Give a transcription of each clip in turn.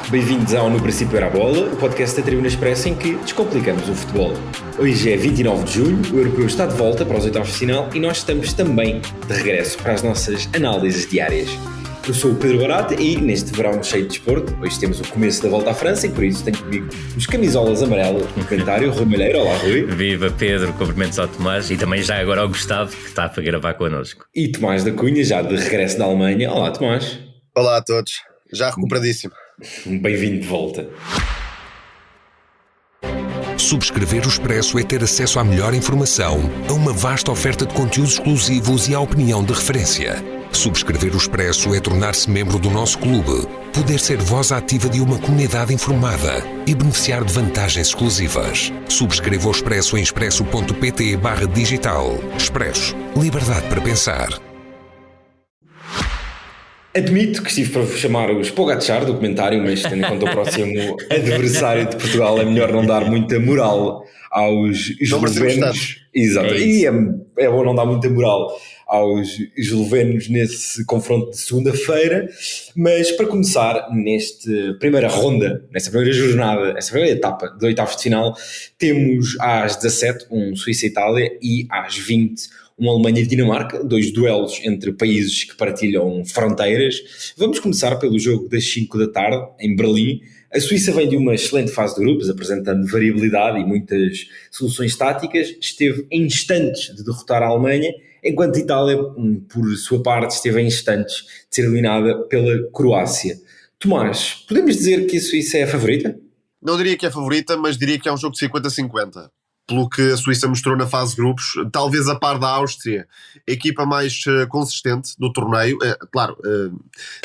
Bem-vindos ao No Princípio Era a Bola, o podcast da Tribuna Expressa em que descomplicamos o futebol. Hoje é 29 de julho, o Europeu está de volta para os oitavos de final e nós estamos também de regresso para as nossas análises diárias. Eu sou o Pedro Barata e neste verão cheio de desporto, hoje temos o começo da volta à França e por isso tenho comigo os camisolas amarelas no comentário, Rui Malheiro. Olá, Rui. Viva Pedro, cumprimentos ao Tomás e também já agora ao Gustavo, que está para gravar connosco. E Tomás da Cunha, já de regresso da Alemanha. Olá, Tomás. Olá a todos, já recuperadíssimo. Bem-vindo de volta. Subscrever o Expresso é ter acesso à melhor informação, a uma vasta oferta de conteúdos exclusivos e à opinião de referência. Subscrever o Expresso é tornar-se membro do nosso clube, poder ser voz ativa de uma comunidade informada e beneficiar de vantagens exclusivas. Subscreva o Expresso em expresso.pt/digital. Expresso. Liberdade para pensar. Admito que estive para chamar os Pogacar do comentário, mas tendo em conta o próximo adversário de Portugal, é melhor não dar muita moral aos eslovenos. Exato, e é bom não dar muita moral aos eslovenos nesse confronto de segunda-feira. Mas para começar, nesta primeira ronda, nesta primeira jornada, nesta primeira etapa de oitavos de final, temos às 17 um Suíça-Itália e às 20 uma Alemanha e Dinamarca, dois duelos entre países que partilham fronteiras. Vamos começar pelo jogo das 5 da tarde, em Berlim. A Suíça vem de uma excelente fase de grupos, apresentando variabilidade e muitas soluções táticas. Esteve em instantes de derrotar a Alemanha, enquanto a Itália, por sua parte, esteve em instantes de ser eliminada pela Croácia. Tomás, podemos dizer que a Suíça é a favorita? Não diria que é a favorita, mas diria que é um jogo de 50-50. Pelo que a Suíça mostrou na fase de grupos, talvez a par da Áustria, a equipa mais consistente do torneio,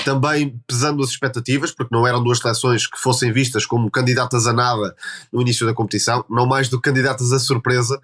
também pesando as expectativas, porque não eram duas seleções que fossem vistas como candidatas a nada no início da competição, não mais do que candidatas a surpresa.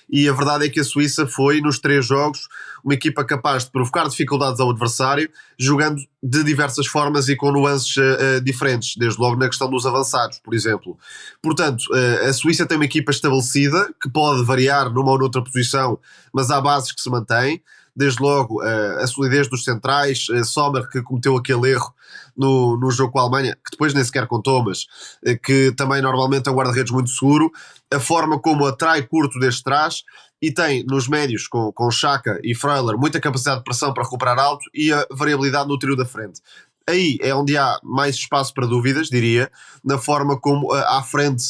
E a verdade é que a Suíça foi, nos 3 jogos, uma equipa capaz de provocar dificuldades ao adversário, jogando de diversas formas e com nuances diferentes, desde logo na questão dos avançados, por exemplo. Portanto, a Suíça tem uma equipa estabelecida, que pode variar numa ou noutra posição, mas há bases que se mantêm. Desde logo a solidez dos centrais, Sommer, que cometeu aquele erro no jogo com a Alemanha, que depois nem sequer contou, mas que também normalmente é um guarda-redes muito seguro, a forma como atrai curto desde trás e tem nos médios com Xhaka e Freuler muita capacidade de pressão para recuperar alto e a variabilidade no trio da frente. Aí é onde há mais espaço para dúvidas, diria, na forma como à frente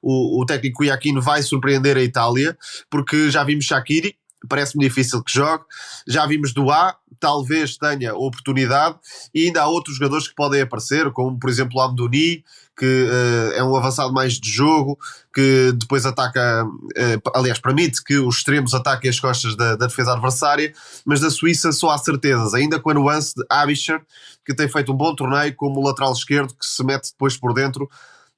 o técnico Iachino vai surpreender a Itália, porque já vimos Shaqiri, parece-me difícil que jogue, já vimos Doué, talvez tenha oportunidade, e ainda há outros jogadores que podem aparecer, como por exemplo o Amdouni, que é um avançado mais de jogo, que depois ataca, permite que os extremos ataquem as costas da defesa adversária, mas da Suíça só há certezas, ainda com a nuance de Aebischer, que tem feito um bom torneio como lateral esquerdo, que se mete depois por dentro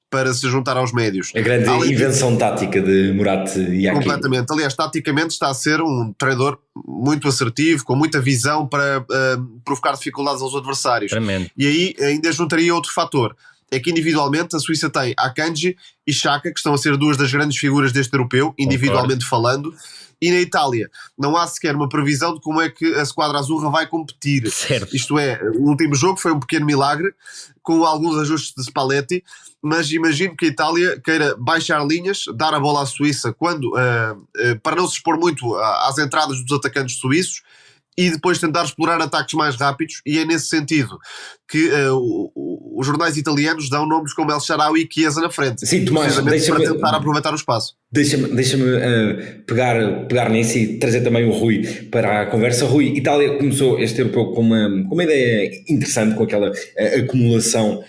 para se juntar aos médios. A grande invenção tática de Murat Yakin. Completamente. Aliás, taticamente está a ser um treinador muito assertivo, com muita visão para provocar dificuldades aos adversários. Realmente. E aí ainda juntaria outro fator. É que individualmente a Suíça tem Akanji e Xhaka, que estão a ser duas das grandes figuras deste europeu, individualmente falando. E na Itália não há sequer uma previsão de como é que a Squadra Azzurra vai competir. Certo. Isto é, o último jogo foi um pequeno milagre, com alguns ajustes de Spalletti, mas imagino que a Itália queira baixar linhas, dar a bola à Suíça para não se expor muito às entradas dos atacantes suíços e depois tentar explorar ataques mais rápidos, e é nesse sentido que os jornais italianos dão nomes como El Shaarawy e Chiesa na frente. Sim, Tomás, para tentar aproveitar o espaço. Deixa-me pegar nisso e trazer também o Rui para a conversa. Rui, Itália começou este europeu com uma ideia interessante, com aquela acumulação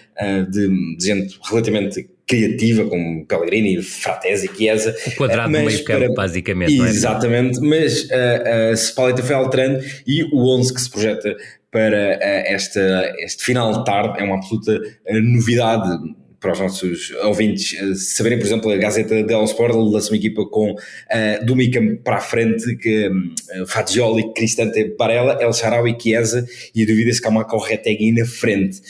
de gente relativamente criativa, como Pellegrini, Fratesi, Chiesa. O quadrado no meio campo, basicamente. Exatamente, não é? Mas Spalletti foi alterando e o 11 que se projeta para este final de tarde é uma absoluta novidade. para os nossos ouvintes saberem, por exemplo, a Gazeta dello Sport lança uma equipa com do meio campo para a frente, que Fagioli, Cristante, Barella, El Shaarawy, Chiesa, e a dúvida se Scamacca ou Retegui na frente.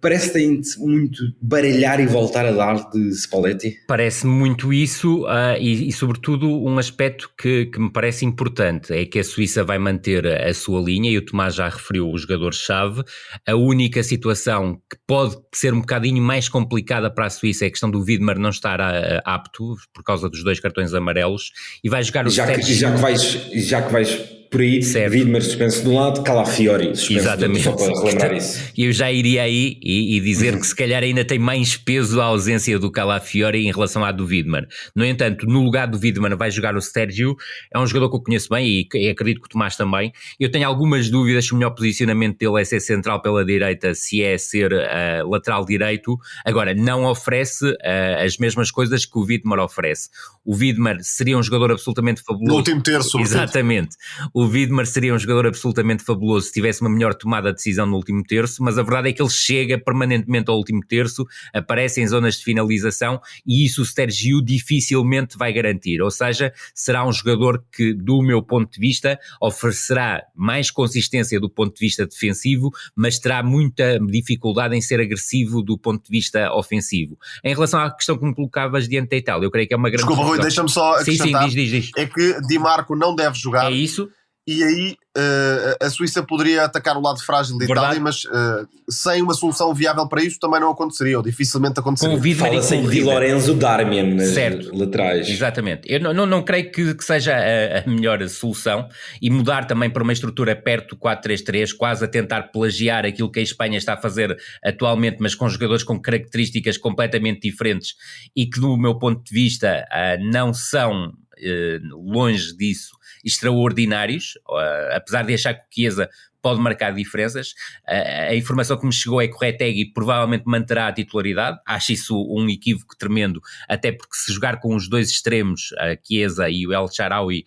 Parece-te muito baralhar e voltar a dar de Spalletti? Parece muito isso, e sobretudo um aspecto que me parece importante, é que a Suíça vai manter a sua linha, e o Tomás já referiu os jogadores-chave. A única situação que pode ser um bocadinho mais complicada para a Suíça é a questão do Widmer não estar apto, por causa dos 2 cartões amarelos, e vai jogar o já que vais por aí, Widmer suspenso de um lado, Calafiori suspenso do outro, só para relembrar isso. E eu já iria aí e dizer que se calhar ainda tem mais peso a ausência do Calafiori em relação à do Widmer. No entanto, no lugar do Widmer vai jogar o Sérgio, é um jogador que eu conheço bem e acredito que o Tomás também. Eu tenho algumas dúvidas se o melhor posicionamento dele é ser central pela direita, se é ser lateral direito. Agora, não oferece as mesmas coisas que o Widmer oferece. O Widmer seria um jogador absolutamente fabuloso. No último terço. Exatamente. O Widmer seria um jogador absolutamente fabuloso se tivesse uma melhor tomada de decisão no último terço, mas a verdade é que ele chega permanentemente ao último terço, aparece em zonas de finalização, e isso o Sérgio dificilmente vai garantir. Ou seja, será um jogador que, do meu ponto de vista, oferecerá mais consistência do ponto de vista defensivo, mas terá muita dificuldade em ser agressivo do ponto de vista ofensivo. Em relação à questão que me colocavas diante da Itália, eu creio que é uma grande... Desculpa, Rui, deixa-me só acrescentar. Sim, diz. É que Di Marco não deve jogar. É isso? E aí a Suíça poderia atacar o lado frágil da Itália, mas sem uma solução viável para isso também não aconteceria, ou dificilmente aconteceria. Fala-se em Di Lorenzo, Darmian nas laterais. Exatamente. Eu não creio que seja a melhor solução, e mudar também para uma estrutura perto do 4-3-3, quase a tentar plagiar aquilo que a Espanha está a fazer atualmente, mas com jogadores com características completamente diferentes e que, do meu ponto de vista, não são longe disso extraordinários, apesar de achar que o Chiesa pode marcar diferenças. A informação que me chegou é que o Retegui provavelmente manterá a titularidade. Acho isso um equívoco tremendo, até porque se jogar com os 2 extremos, a Chiesa e o El Shaarawy,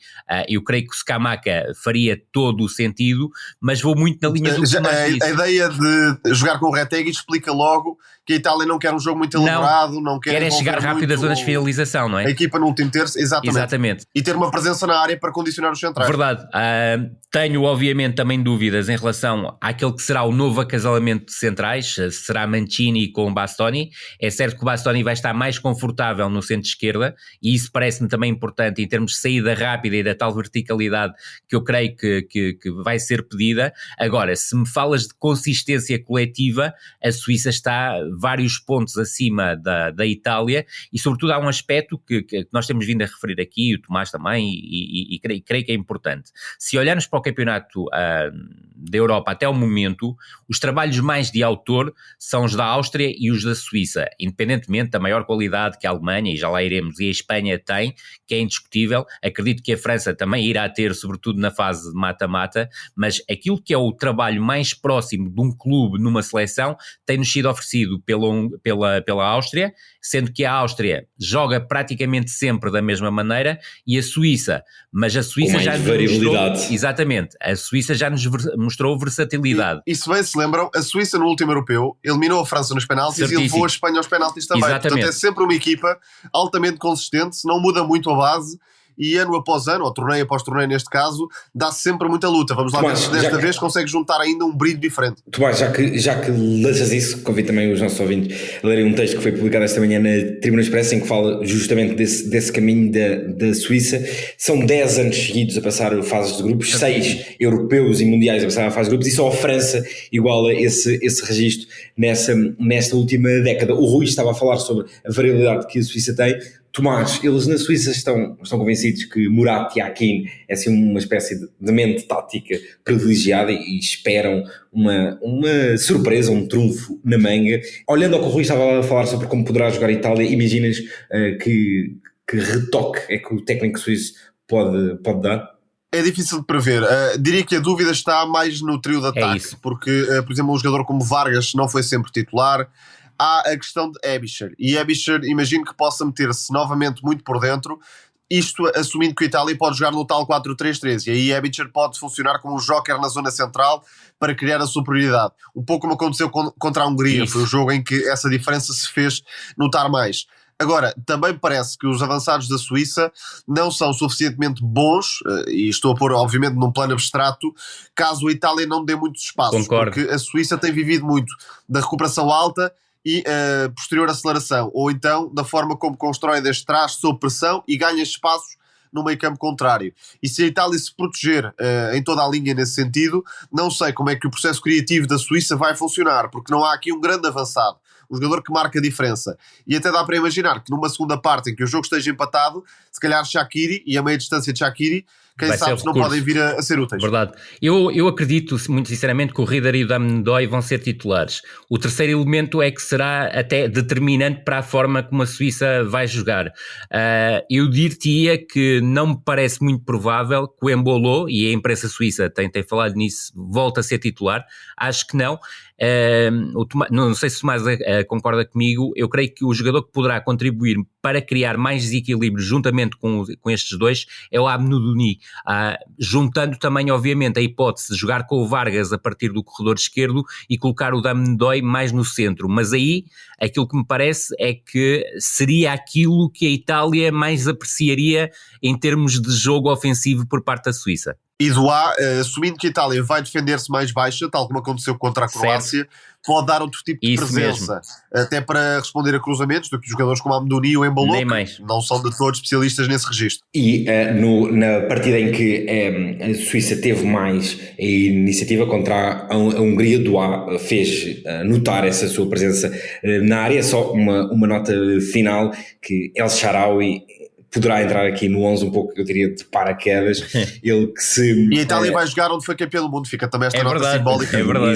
eu creio que o Scamacca faria todo o sentido, mas vou muito na linha do que Tomás disse. A ideia de jogar com o Retegui explica logo que a Itália não quer um jogo muito elaborado, não quer chegar rápido às zonas de finalização, não é? A equipa no último terço, exatamente. E ter uma presença na área para condicionar os centrais. Verdade. Tenho, obviamente, também dúvidas em relação àquele que será o novo acasalamento de centrais, será Mancini com Bastoni. É certo que o Bastoni vai estar mais confortável no centro-esquerda, e isso parece-me também importante em termos de saída rápida e da tal verticalidade que eu creio que vai ser pedida. Agora, se me falas de consistência coletiva, a Suíça está vários pontos acima da Itália, e sobretudo há um aspecto que nós temos vindo a referir aqui, o Tomás também, e creio que é importante. Se olharmos para o campeonato da Europa até o momento, os trabalhos mais de autor são os da Áustria e os da Suíça, independentemente da maior qualidade que a Alemanha, e já lá iremos, e a Espanha tem, que é indiscutível. Acredito que a França também irá ter, sobretudo na fase de mata-mata, mas aquilo que é o trabalho mais próximo de um clube numa seleção tem-nos sido oferecido pela Áustria, sendo que a Áustria joga praticamente sempre da mesma maneira, e a Suíça, mas a Suíça já nos mostrou, exatamente, a Suíça já nos mostrou versatilidade. E se bem se lembram, a Suíça no último europeu eliminou a França nos penaltis e levou a Espanha aos penaltis também. Exatamente. Portanto, é sempre uma equipa altamente consistente, não muda muito a base, e ano após ano, ou torneio após torneio neste caso, dá-se sempre muita luta. Vamos lá ver se desta vez consegue juntar ainda um brilho diferente. Tomás, já que lanças isso, convido também os nossos ouvintes a lerem um texto que foi publicado esta manhã na Tribuna Expressa, em que fala justamente desse caminho da Suíça. São 10 anos seguidos a passar fases de grupos, 6 europeus e mundiais a passar a fase de grupos, e só a França iguala esse registro nesta última década. O Rui estava a falar sobre a variabilidade que a Suíça tem. Tomás, eles na Suíça estão convencidos que Murat Yakin é assim uma espécie de mente tática privilegiada, e esperam uma surpresa, um trunfo na manga. Olhando ao que o Rui estava a falar sobre como poderá jogar a Itália, imaginas que retoque é que o técnico suíço pode dar? É difícil de prever. Diria que a dúvida está mais no trio de ataque, porque, por exemplo, um jogador como Vargas não foi sempre titular. Há a questão de Ebischer, e Ebischer imagino que possa meter-se novamente muito por dentro. isto assumindo que o Itália pode jogar no tal 4-3-3, e aí Ebicher pode funcionar como um joker na zona central para criar a superioridade. Um pouco como aconteceu contra a Hungria, foi o jogo em que essa diferença se fez notar mais. Agora, também parece que os avançados da Suíça não são suficientemente bons, e estou a pôr obviamente num plano abstrato, caso a Itália não dê muitos espaços. Concordo. Porque a Suíça tem vivido muito da recuperação alta e posterior aceleração, ou então da forma como constrói desde trás, sob pressão, e ganha espaços no meio campo contrário. E se a Itália se proteger em toda a linha nesse sentido, não sei como é que o processo criativo da Suíça vai funcionar, porque não há aqui um grande avançado, um jogador que marca a diferença. E até dá para imaginar que numa segunda parte em que o jogo esteja empatado, se calhar Shaqiri e a meia distância de Shaqiri, quem sabe se não podem vir a ser úteis. Verdade. Eu acredito, muito sinceramente, que o Rieder e o Dam-Doy vão ser titulares. O terceiro elemento é que será até determinante para a forma como a Suíça vai jogar. Eu diria que não me parece muito provável que o Embolo, e a imprensa suíça tem falado nisso, volte a ser titular. Acho que não. Não sei se o Tomás concorda comigo. Eu creio que o jogador que poderá contribuir para criar mais desequilíbrio juntamente com estes dois é o Amnouni, juntando também obviamente a hipótese de jogar com o Vargas a partir do corredor esquerdo e colocar o Dam-Doy mais no centro, mas aí aquilo que me parece é que seria aquilo que a Itália mais apreciaria em termos de jogo ofensivo por parte da Suíça. E do A, assumindo que a Itália vai defender-se mais baixa, tal como aconteceu contra a Croácia, pode dar outro tipo de presença, até para responder a cruzamentos, do que jogadores como Amdouni ou Embolo, que não são de todos especialistas nesse registro. E na partida em que a Suíça teve mais a iniciativa contra a Hungria, do A fez notar essa sua presença na área. Só uma nota final, que El Shaarawy poderá entrar aqui no 11 um pouco, eu diria, de paraquedas. Ele que se... E a Itália vai jogar onde foi campeão do mundo, fica também esta nota simbólica. É verdade.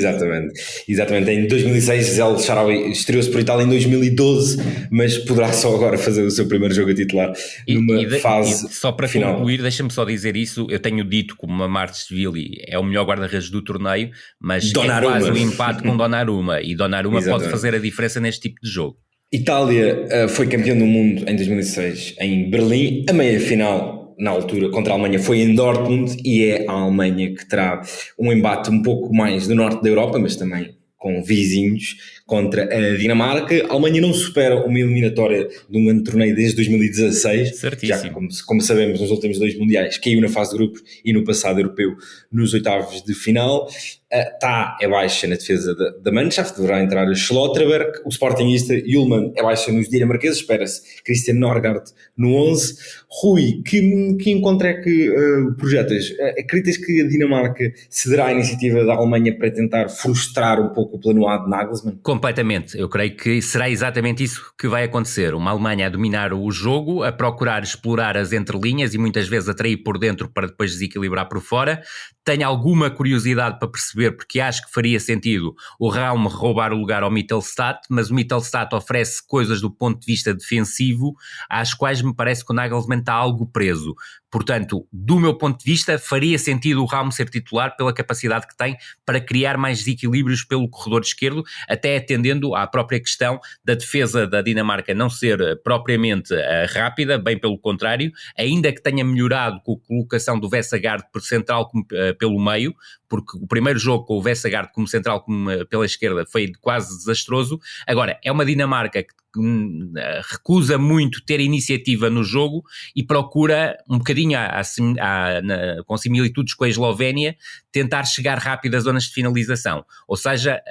Exatamente. Em 2006, El Shaarawy estreou-se por Itália, em 2012, mas poderá só agora fazer o seu primeiro jogo a titular numa fase só para final. Concluir, deixa-me só dizer isso, eu tenho dito como a Martins-Vili é o melhor guarda-redes do torneio, mas Donnarumma. É quase um empate com Donnarumma, e Donnarumma pode fazer a diferença neste tipo de jogo. Itália foi campeão do mundo em 2006 em Berlim. A meia-final, na altura, contra a Alemanha foi em Dortmund, e é a Alemanha que terá um embate um pouco mais do norte da Europa, mas também com vizinhos, contra a Dinamarca. A Alemanha não supera uma eliminatória de um grande torneio desde 2016. Certíssimo. Já que, como sabemos, nos últimos 2 mundiais caiu na fase de grupos e no passado europeu nos oitavos de final. Está baixa na defesa da Mannschaft, deverá entrar Schlotterberg, o sportingista Ullmann é baixa nos dinamarqueses, espera-se Christian Norgard no 11. Rui, que encontro é que projetas? Acreditas que a Dinamarca cederá a iniciativa da Alemanha para tentar frustrar um pouco o plano A de Nagelsmann? Completamente, eu creio que será exatamente isso que vai acontecer, uma Alemanha a dominar o jogo, a procurar explorar as entrelinhas e muitas vezes atrair por dentro para depois desequilibrar por fora. Tenho alguma curiosidade para perceber, porque acho que faria sentido o Raum roubar o lugar ao Mittelstadt, mas o Mittelstadt oferece coisas do ponto de vista defensivo às quais me parece que o Nagelsmann está algo preso. Portanto, do meu ponto de vista, faria sentido o Raum ser titular pela capacidade que tem para criar mais desequilíbrios pelo corredor esquerdo, até atendendo à própria questão da defesa da Dinamarca não ser propriamente rápida, bem pelo contrário, ainda que tenha melhorado com a colocação do Vestergaard por central pelo meio, porque o primeiro jogo com o Vestergaard como central como pela esquerda foi quase desastroso. Agora, é uma Dinamarca que recusa muito ter iniciativa no jogo e procura, um bocadinho com similitudes com a Eslovénia, tentar chegar rápido às zonas de finalização, ou seja,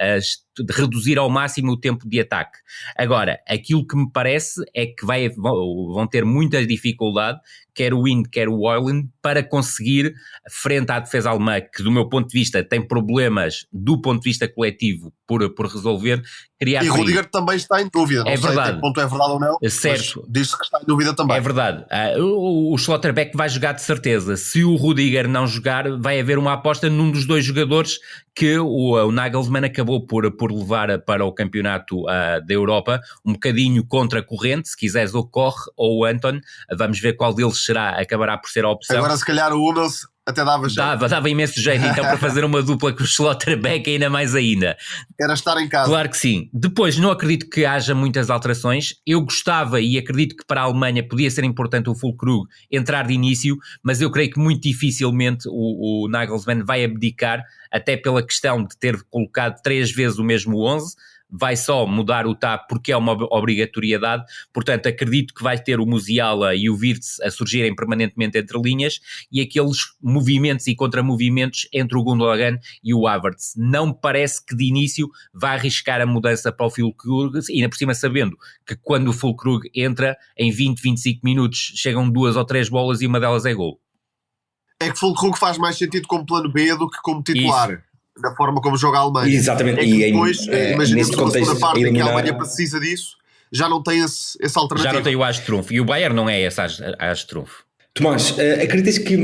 reduzir ao máximo o tempo de ataque. Agora, aquilo que me parece é que vão ter muita dificuldade, quer o Wind, quer o Højlund, para conseguir, frente à defesa alemã, que do meu ponto de vista tem problemas do ponto de vista coletivo por resolver, criar... E o Rudiger também está em dúvida, não sei verdade. até que ponto é verdade ou não, certo. Diz-se que está em dúvida também. É verdade. O Schlotterbeck vai jogar de certeza. Se o Rudiger não jogar, vai haver uma aposta num dos dois jogadores que o Nagelsmann acabou por levar para o campeonato da Europa, um bocadinho contra a corrente, se quiseres o Koch ou o Anton, vamos ver qual deles acabará por ser a opção. Agora se calhar o Hummels até dava jeito. Dava imenso jeito, então, para fazer uma dupla com o Schlotterbeck ainda mais ainda. Era estar em casa. Claro que sim. Depois, não acredito que haja muitas alterações. Eu gostava e acredito que para a Alemanha podia ser importante o Füllkrug entrar de início, mas eu creio que muito dificilmente o Nagelsmann vai abdicar, até pela questão de ter colocado 3 vezes o mesmo 11, vai só mudar o TAP porque é uma obrigatoriedade, portanto acredito que vai ter o Musiala e o Wirtz a surgirem permanentemente entre linhas e aqueles movimentos e contramovimentos entre o Gundogan e o Havertz. Não me parece que de início vá arriscar a mudança para o Füllkrug, e ainda por cima sabendo que quando o Füllkrug entra, em 20, 25 minutos chegam 2 ou 3 bolas e uma delas é gol. É que Füllkrug faz mais sentido como plano B do que como titular. Isso. Da forma como joga a Alemanha. Exatamente. É que depois, imaginemos que na segunda parte em que a Alemanha eliminar... precisa disso, já não tem essa alternativa. Já não tem o as-trunfo. E o Bayern não é esse as-trunfo. Tomás, acreditas que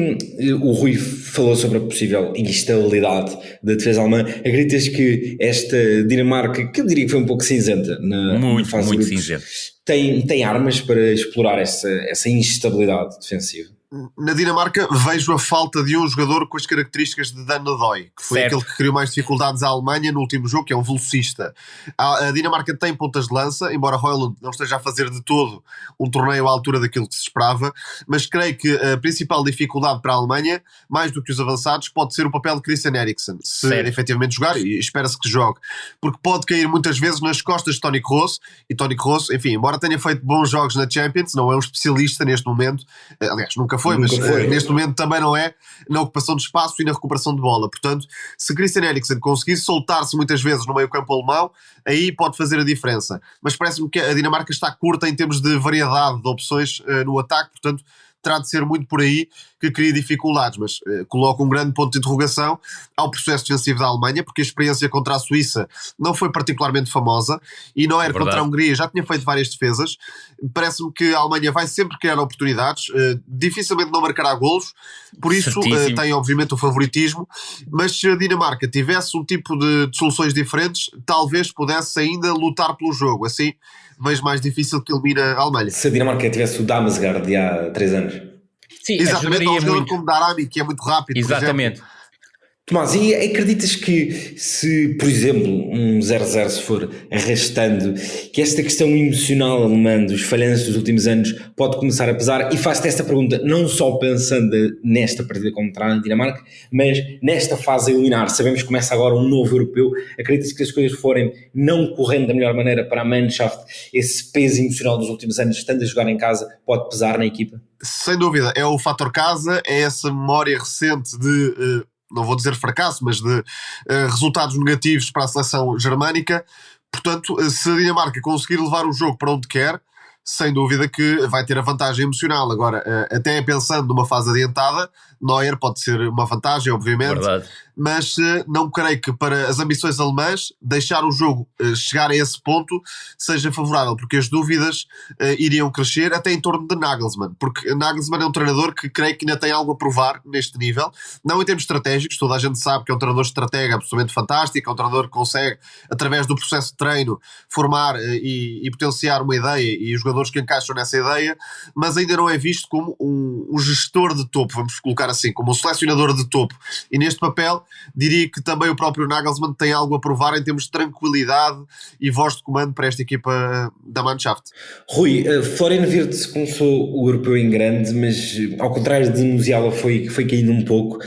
o Rui falou sobre a possível instabilidade da defesa alemã? Acreditas que esta Dinamarca, que eu diria que foi um pouco cinzenta na fase muito de grupos, cinzenta, tem armas para explorar essa instabilidade defensiva? Na Dinamarca vejo a falta de um jogador com as características de Dan Odoi, que foi aquele que criou mais dificuldades à Alemanha no último jogo, que é um velocista. A Dinamarca tem pontas de lança, embora Højlund não esteja a fazer de todo um torneio à altura daquilo que se esperava, mas creio que a principal dificuldade para a Alemanha, mais do que os avançados, pode ser o papel de Christian Eriksen, se efetivamente jogar, e espera-se que jogue, porque pode cair muitas vezes nas costas de Toni Kroos, e Toni Kroos, enfim, embora tenha feito bons jogos na Champions, não é um especialista neste momento, aliás, nunca foi. Neste momento também não é na ocupação de espaço e na recuperação de bola. Portanto, se Christian Eriksen conseguisse soltar-se muitas vezes no meio campo alemão, aí pode fazer a diferença. Mas parece-me que a Dinamarca está curta em termos de variedade de opções no ataque, portanto terá de ser muito por aí que cria dificuldades, mas coloca um grande ponto de interrogação ao processo defensivo da Alemanha, porque a experiência contra a Suíça não foi particularmente famosa, e Neuer contra a Hungria já tinha feito várias defesas. Parece-me que a Alemanha vai sempre criar oportunidades, dificilmente não marcará golos, por isso tem obviamente o favoritismo, mas se a Dinamarca tivesse um tipo de soluções diferentes, talvez pudesse ainda lutar pelo jogo, assim vejo mais difícil que elimine a Alemanha. Se a Dinamarca tivesse o Damsgaard de há 3 anos. Sim, exatamente, um jogador como Darami, que é muito rápido. Exatamente. Tomás, e acreditas que se, por exemplo, um 0-0 se for arrastando, que esta questão emocional alemã dos falhanços dos últimos anos pode começar a pesar? E faço-te esta pergunta não só pensando nesta partida contra a Dinamarca, mas nesta fase a eliminar. Sabemos que começa agora um novo europeu. Acreditas que se as coisas forem não correndo da melhor maneira para a Mannschaft, esse peso emocional dos últimos anos, estando a jogar em casa, pode pesar na equipa? Sem dúvida, é o fator casa, é essa memória recente de... não vou dizer fracasso, mas de resultados negativos para a seleção germânica. Portanto, se a Dinamarca conseguir levar o jogo para onde quer, sem dúvida que vai ter a vantagem emocional. Agora, até pensando numa fase adiantada, Neuer pode ser uma vantagem, obviamente. Verdade. Mas não creio que para as ambições alemãs deixar o jogo chegar a esse ponto seja favorável, porque as dúvidas iriam crescer até em torno de Nagelsmann, porque Nagelsmann é um treinador que creio que ainda tem algo a provar neste nível, não em termos estratégicos, toda a gente sabe que é um treinador estratega absolutamente fantástico, é um treinador que consegue, através do processo de treino, formar e potenciar uma ideia e os jogadores que encaixam nessa ideia, mas ainda não é visto como um gestor de topo, vamos colocar assim, como um selecionador de topo, e neste papel diria que também o próprio Nagelsmann tem algo a provar em termos de tranquilidade e voz de comando para esta equipa da Mannschaft. Rui, Florian Wirtz começou o europeu em grande, mas ao contrário de Musiala foi caindo um pouco.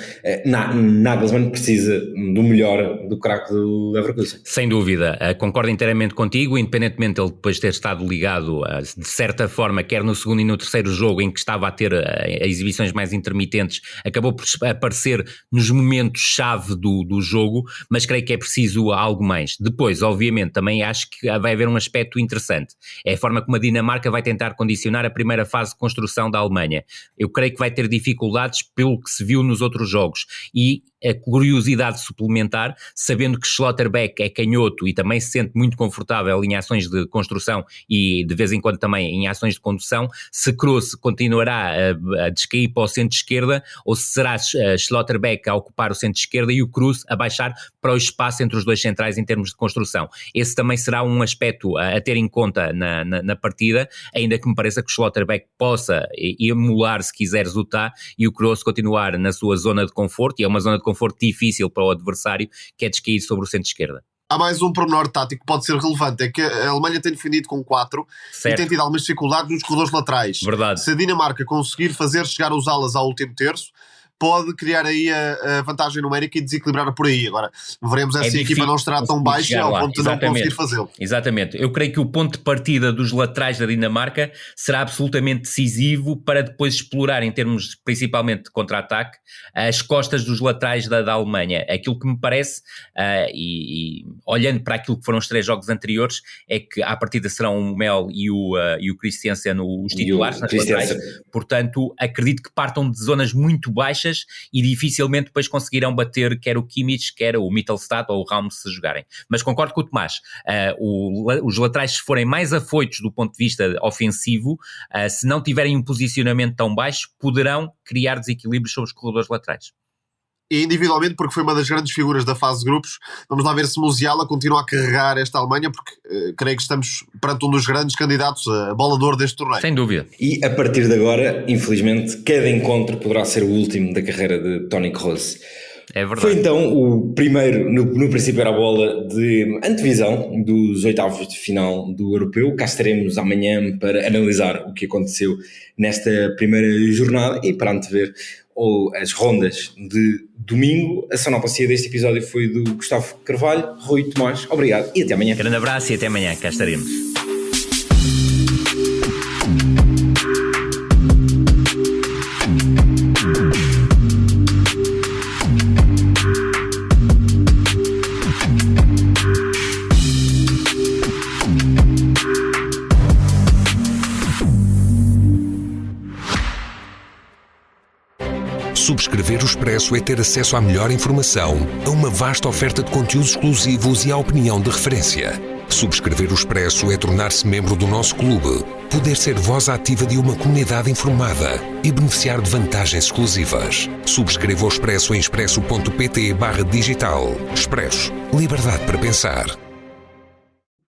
Nagelsmann precisa do melhor do craque do Leverkusen. Sem dúvida, concordo inteiramente contigo, independentemente de ele depois ter estado ligado de certa forma, quer no segundo e no terceiro jogo em que estava a ter exibições mais intermitentes, acabou por aparecer nos momentos-chave do jogo, mas creio que é preciso algo mais. Depois, obviamente, também acho que vai haver um aspecto interessante. É a forma como a Dinamarca vai tentar condicionar a primeira fase de construção da Alemanha. Eu creio que vai ter dificuldades pelo que se viu nos outros jogos e a curiosidade suplementar, sabendo que Schlotterbeck é canhoto e também se sente muito confortável em ações de construção e de vez em quando também em ações de condução, se Kroos continuará a descair para o centro-esquerda ou se será Schlotterbeck a ocupar o centro-esquerda e o Kroos a baixar para o espaço entre os dois centrais em termos de construção. Esse também será um aspecto a ter em conta na partida, ainda que me pareça que o Schlotterbeck possa emular, se quiser, Zutá e o Kroos continuar na sua zona de conforto, e é uma zona de conforto difícil para o adversário, que é descair sobre o centro-esquerda. Há mais um pormenor tático que pode ser relevante, é que a Alemanha tem defendido com 4 e tem tido algumas dificuldades nos corredores laterais. Verdade. Se a Dinamarca conseguir fazer chegar os alas ao último terço, pode criar aí a vantagem numérica e desequilibrar por aí. Agora, veremos se a equipa não estará tão baixa ao ponto de não conseguir fazê-lo. Exatamente. Eu creio que o ponto de partida dos laterais da Dinamarca será absolutamente decisivo para depois explorar, em termos principalmente de contra-ataque, as costas dos laterais da Alemanha. Aquilo que me parece, e olhando para aquilo que foram os 3 jogos anteriores, é que à partida serão o Mel e o Christiansen os titulares nas laterais. Portanto, acredito que partam de zonas muito baixas e dificilmente depois conseguirão bater quer o Kimmich, quer o Mittelstadt ou o Raum se jogarem. Mas concordo com o Tomás, os laterais, se forem mais afoitos do ponto de vista ofensivo, se não tiverem um posicionamento tão baixo, poderão criar desequilíbrios sobre os corredores laterais. E individualmente, porque foi uma das grandes figuras da fase de grupos, vamos lá ver se Musiala continua a carregar esta Alemanha, porque creio que estamos perante um dos grandes candidatos a bola de ouro deste torneio. Sem dúvida. E a partir de agora, infelizmente, cada encontro poderá ser o último da carreira de Toni Kroos. É verdade. Foi então o primeiro, no princípio era a bola de antevisão dos oitavos de final do Europeu. Cá estaremos amanhã para analisar o que aconteceu nesta primeira jornada e para antever as rondas de domingo. A sonoplastia deste episódio foi do Gustavo Carvalho. Rui Tomás, obrigado e até amanhã. Grande abraço e até amanhã, cá estaremos. Subscrever o Expresso é ter acesso à melhor informação, a uma vasta oferta de conteúdos exclusivos e à opinião de referência. Subscrever o Expresso é tornar-se membro do nosso clube, poder ser voz ativa de uma comunidade informada e beneficiar de vantagens exclusivas. Subscreva o Expresso em expresso.pt/digital. Expresso. Liberdade para pensar.